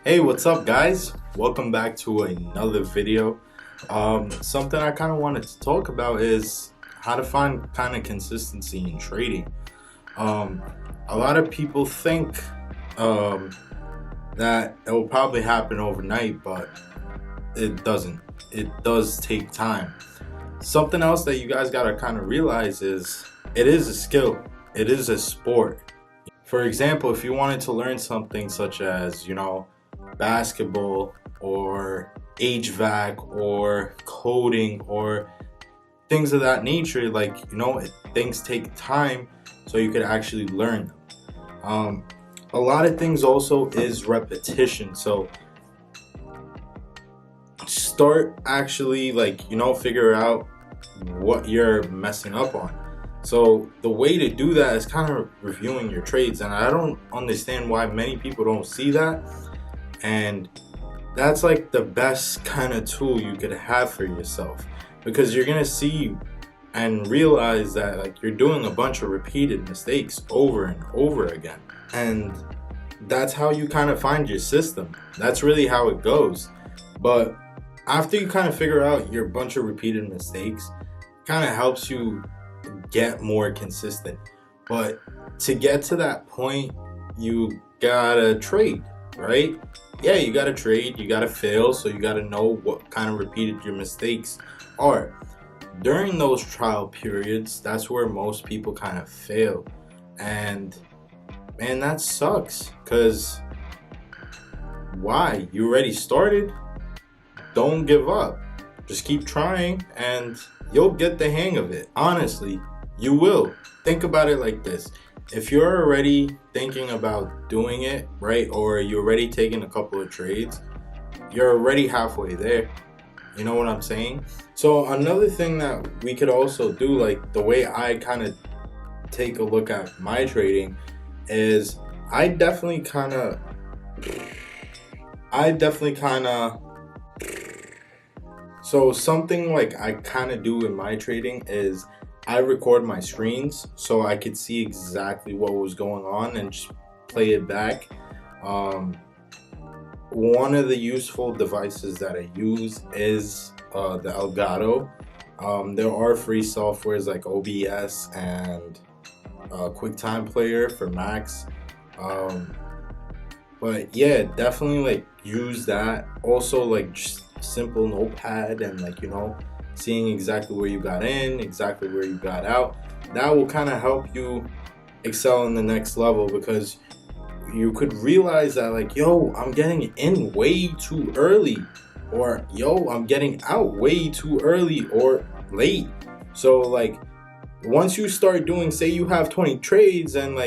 Hey, what's up, guys? Welcome back to another video. Something I kind of wanted to talk about is how to find kind of consistency in trading. Um, a lot of people think that it will probably happen overnight, but it doesn't. It does take time. Something else that you guys got to kind of realize is it is a skill, it is a sport. For example, if you wanted to learn something such as, basketball or HVAC or coding or things of that nature, things take time so you could actually learn them. A lot of things also is repetition. So start actually figure out what you're messing up on. So the way to do that is kind of reviewing your trades, and I don't understand why many people don't see that. And that's like the best kind of tool you could have for yourself, because you're gonna see and realize that you're doing a bunch of repeated mistakes over and over again, and that's how you kind of find your system. That's really how it goes. But after you kind of figure out your bunch of repeated mistakes, it kind of helps you get more consistent. But to get to that point, you gotta trade, right? Yeah, you gotta trade, you gotta fail, so you gotta know what kind of repeated your mistakes are. During those trial periods, that's where most people kind of fail. And man, that sucks, because why? You already started. Don't give up. Just keep trying and you'll get the hang of it. Honestly, you will. Think about it like this. If you're already thinking about doing it, right, or you're already taking a couple of trades, you're already halfway there. You know what I'm saying? So another thing that we could also do, like the way I kind of take a look at my trading, is I definitely kind of so something like I kind of do in my trading is I record my screens so I could see exactly what was going on and just play it back. One of the useful devices that I use is the Elgato. There are free softwares like OBS and QuickTime Player for Macs. But yeah, definitely use that. Also just simple notepad and seeing exactly where you got in, exactly where you got out. That will kind of help you excel in the next level, because you could realize that yo, I'm getting in way too early, or yo, I'm getting out way too early or late. So once you start doing, say you have 20 trades and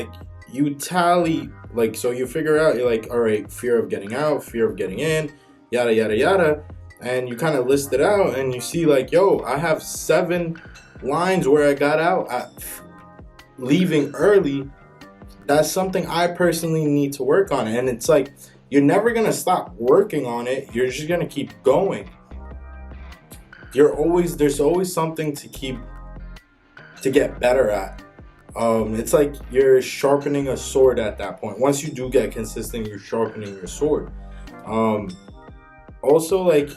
you tally, so you figure out, you're all right, fear of getting out, fear of getting in, yada yada yada, and you kind of list it out and you see yo, I have 7 lines where I got out at leaving early. That's something I personally need to work on. And it's you're never gonna stop working on it, you're just gonna keep going. There's always something to get better at. It's like you're sharpening a sword at that point. Once you do get consistent, you're sharpening your sword. Also,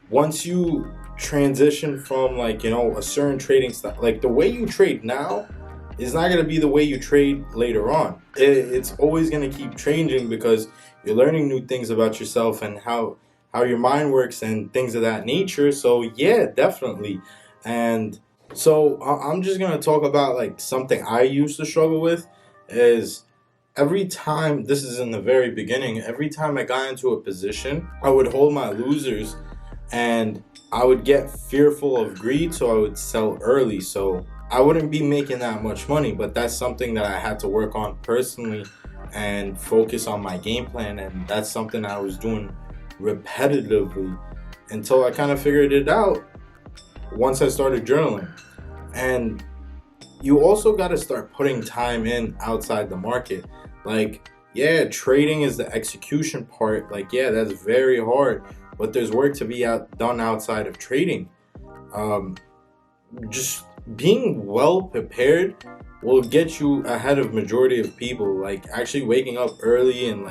once you transition from a certain trading style, the way you trade now is not going to be the way you trade later on. It's always going to keep changing, because you're learning new things about yourself and how your mind works and things of that nature. So yeah, definitely. And so I'm just going to talk about something I used to struggle with is, every time, this is in the very beginning, every time I got into a position, I would hold my losers and I would get fearful of greed, so I would sell early. So I wouldn't be making that much money, but that's something that I had to work on personally and focus on my game plan. And that's something I was doing repetitively until I kind of figured it out once I started journaling. And you also got to start putting time in outside the market. Yeah, trading is the execution part. Yeah, that's very hard, but there's work to be done outside of trading. Just being well prepared will get you ahead of majority of people. Actually waking up early and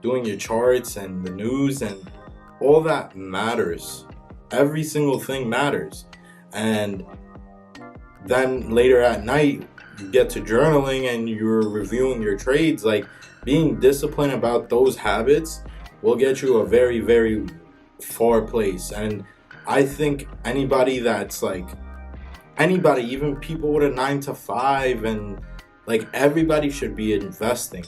doing your charts and the news and all that matters. Every single thing matters. And then later at night, you get to journaling and you're reviewing your trades. Like, being disciplined about those habits will get you a very, very far place. And I think anybody that's like, anybody, even people with a 9 to 5, and like everybody should be investing.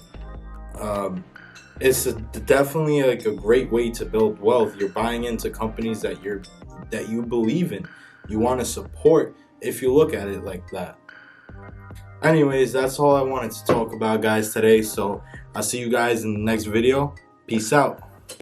It's definitely like a great way to build wealth. You're buying into companies that you believe in, you want to support, if you look at it like that. Anyways, that's all I wanted to talk about, guys, today. So I'll see you guys in the next video. Peace out.